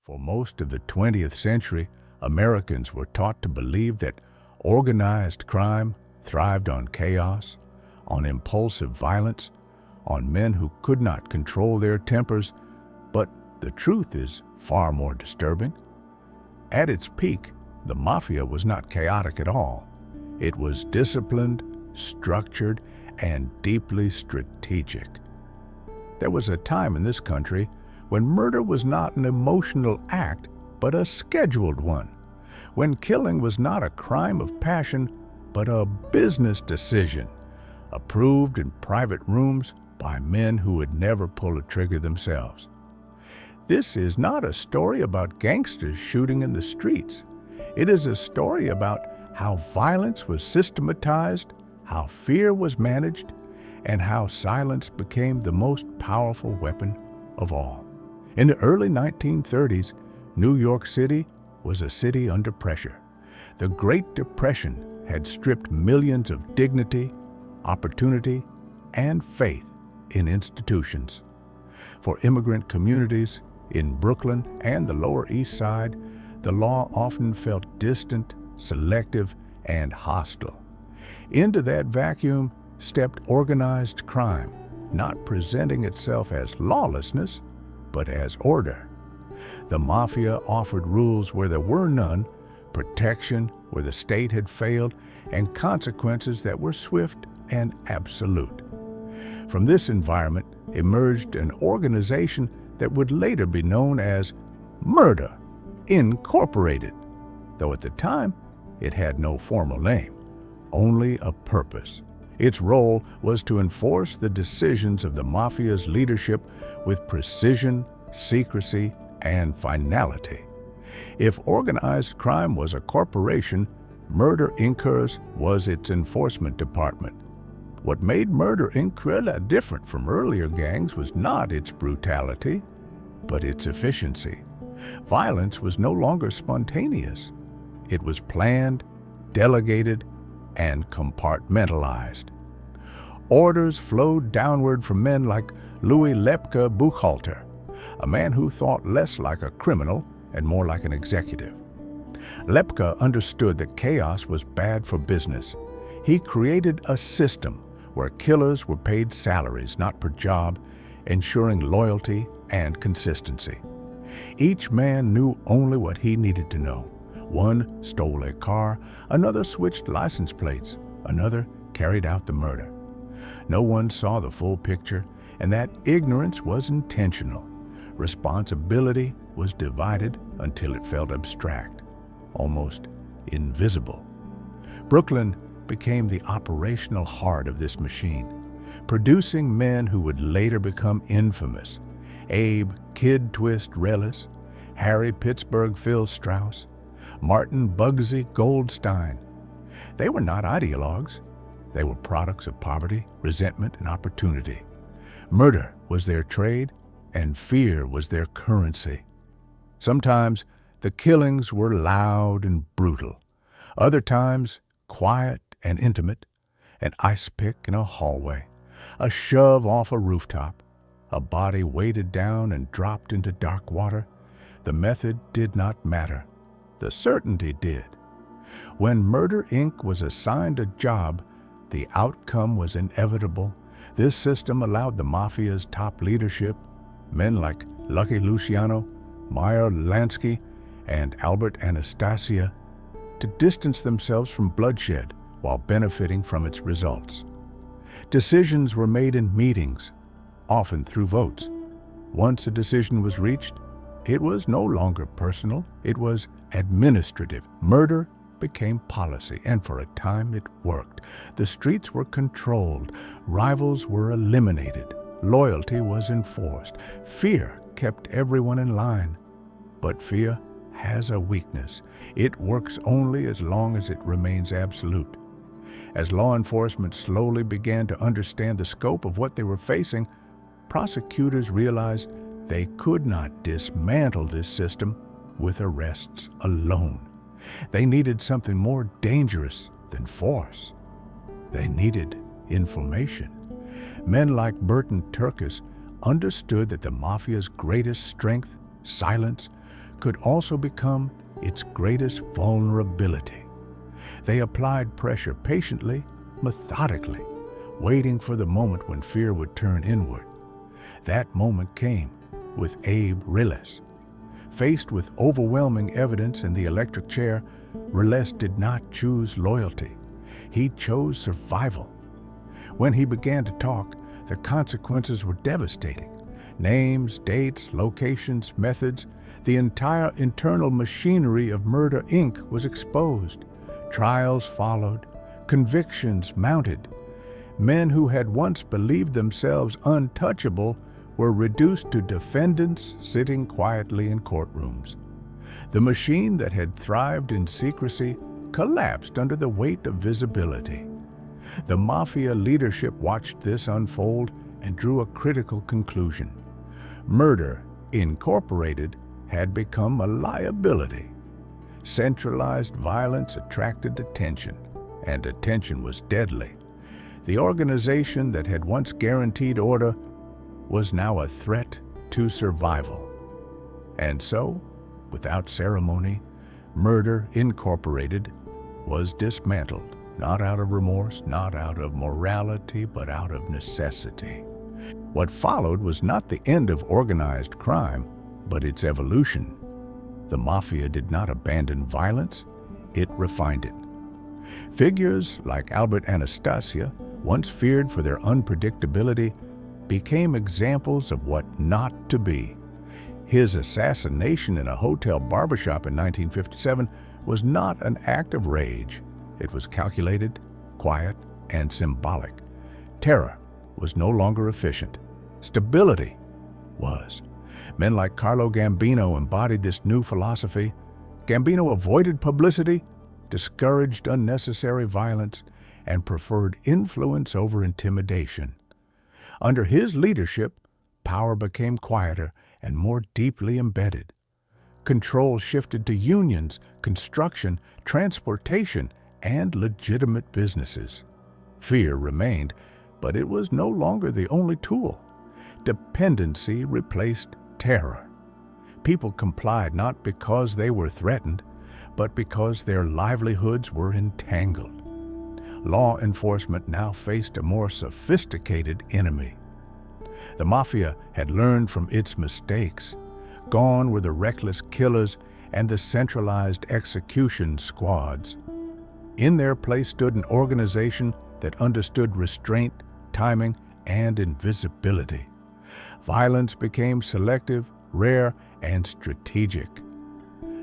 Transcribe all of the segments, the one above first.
For most of the 20th century, Americans were taught to believe that organized crime thrived on chaos, on impulsive violence, on men who could not control their tempers, but the truth is far more disturbing. At its peak, the Mafia was not chaotic at all. It was disciplined, structured, and deeply strategic. There was a time in this country when murder was not an emotional act, but a scheduled one. When killing was not a crime of passion, but a business decision, approved in private rooms by men who would never pull a trigger themselves. This is not a story about gangsters shooting in the streets. It is a story about how violence was systematized, how fear was managed, and how silence became the most powerful weapon of all. In the early 1930s, New York City was a city under pressure. The Great Depression had stripped millions of dignity, opportunity, and faith in institutions. For immigrant communities in Brooklyn and the Lower East Side, the law often felt distant, selective, and hostile. Into that vacuum stepped organized crime, not presenting itself as lawlessness, but as order. The Mafia offered rules where there were none, protection where the state had failed, and consequences that were swift and absolute. From this environment emerged an organization that would later be known as Murder, Incorporated, though at the time it had no formal name, only a purpose. Its role was to enforce the decisions of the Mafia's leadership with precision, secrecy, and finality. If organized crime was a corporation, Murder Inc. was its enforcement department. What made Murder Inc. different from earlier gangs was not its brutality, but its efficiency. Violence was no longer spontaneous. It was planned, delegated, and compartmentalized. Orders flowed downward from men like Louis Lepke Buchhalter, a man who thought less like a criminal and more like an executive. Lepke understood that chaos was bad for business. He created a system where killers were paid salaries, not per job, ensuring loyalty and consistency. Each man knew only what he needed to know. One stole a car, another switched license plates, another carried out the murder. No one saw the full picture, and that ignorance was intentional. Responsibility was divided until it felt abstract, almost invisible. Brooklyn became the operational heart of this machine, producing men who would later become infamous. Abe Kid Twist Relis, Harry Pittsburgh Phil Strauss, Martin Bugsy Goldstein. They were not ideologues. They were products of poverty, resentment, and opportunity. Murder was their trade, and fear was their currency. Sometimes the killings were loud and brutal. Other times, quiet and intimate. An ice pick in a hallway, a shove off a rooftop, a body weighted down and dropped into dark water. The method did not matter. The certainty did. When Murder Inc. was assigned a job, the outcome was inevitable. This system allowed the Mafia's top leadership, men like Lucky Luciano, Meyer Lansky, and Albert Anastasia, to distance themselves from bloodshed while benefiting from its results. Decisions were made in meetings, often through votes. Once a decision was reached, it was no longer personal, it was administrative. Murder became policy, and for a time it worked. The streets were controlled, rivals were eliminated, loyalty was enforced. Fear kept everyone in line. But fear has a weakness. It works only as long as it remains absolute. As law enforcement slowly began to understand the scope of what they were facing, prosecutors realized they could not dismantle this system with arrests alone. They needed something more dangerous than force. They needed information. Men like Burton Turkis understood that the Mafia's greatest strength, silence, could also become its greatest vulnerability. They applied pressure patiently, methodically, waiting for the moment when fear would turn inward. That moment came with Abe Rilles. Faced with overwhelming evidence in the electric chair, Rilles did not choose loyalty. He chose survival. When he began to talk, the consequences were devastating. Names, dates, locations, methods, the entire internal machinery of Murder, Inc. was exposed. Trials followed, convictions mounted. Men who had once believed themselves untouchable were reduced to defendants sitting quietly in courtrooms. The machine that had thrived in secrecy collapsed under the weight of visibility. The Mafia leadership watched this unfold and drew a critical conclusion. Murder, Incorporated, had become a liability. Centralized violence attracted attention, and attention was deadly. The organization that had once guaranteed order was now a threat to survival. And so, without ceremony, Murder, Incorporated was dismantled, not out of remorse, not out of morality, but out of necessity. What followed was not the end of organized crime, but its evolution. The Mafia did not abandon violence, it refined it. Figures like Albert Anastasia, once feared for their unpredictability, became examples of what not to be. His assassination in a hotel barbershop in 1957 was not an act of rage. It was calculated, quiet, and symbolic. Terror was no longer efficient. Stability was. Men like Carlo Gambino embodied this new philosophy. Gambino avoided publicity, discouraged unnecessary violence, and preferred influence over intimidation. Under his leadership, power became quieter and more deeply embedded. Control shifted to unions, construction, transportation, and legitimate businesses. Fear remained, but it was no longer the only tool. Dependency replaced terror. People complied not because they were threatened, but because their livelihoods were entangled. Law enforcement now faced a more sophisticated enemy. The Mafia had learned from its mistakes. Gone were the reckless killers and the centralized execution squads. In their place stood an organization that understood restraint, timing, and invisibility. Violence became selective, rare, and strategic.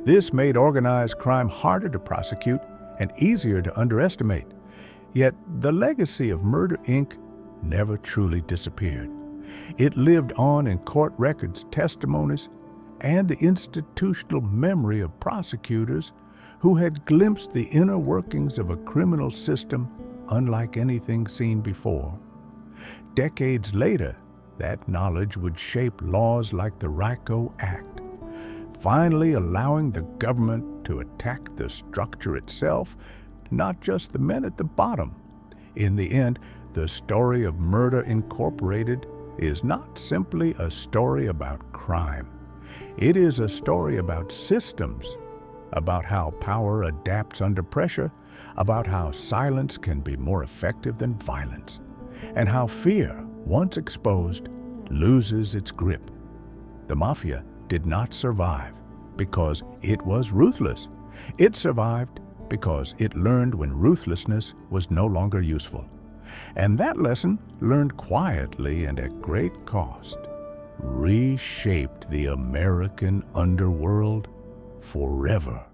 This made organized crime harder to prosecute and easier to underestimate. Yet the legacy of Murder, Inc. never truly disappeared. It lived on in court records, testimonies, and the institutional memory of prosecutors who had glimpsed the inner workings of a criminal system unlike anything seen before. Decades later, that knowledge would shape laws like the RICO Act, finally allowing the government to attack the structure itself, not just the men at the bottom. In the end, the story of Murder, Incorporated is not simply a story about crime. It is a story about systems, about how power adapts under pressure, about how silence can be more effective than violence, and how fear, once exposed, loses its grip. The Mafia did not survive because it was ruthless. It survived because it learned when ruthlessness was no longer useful. And that lesson, learned quietly and at great cost, reshaped the American underworld forever.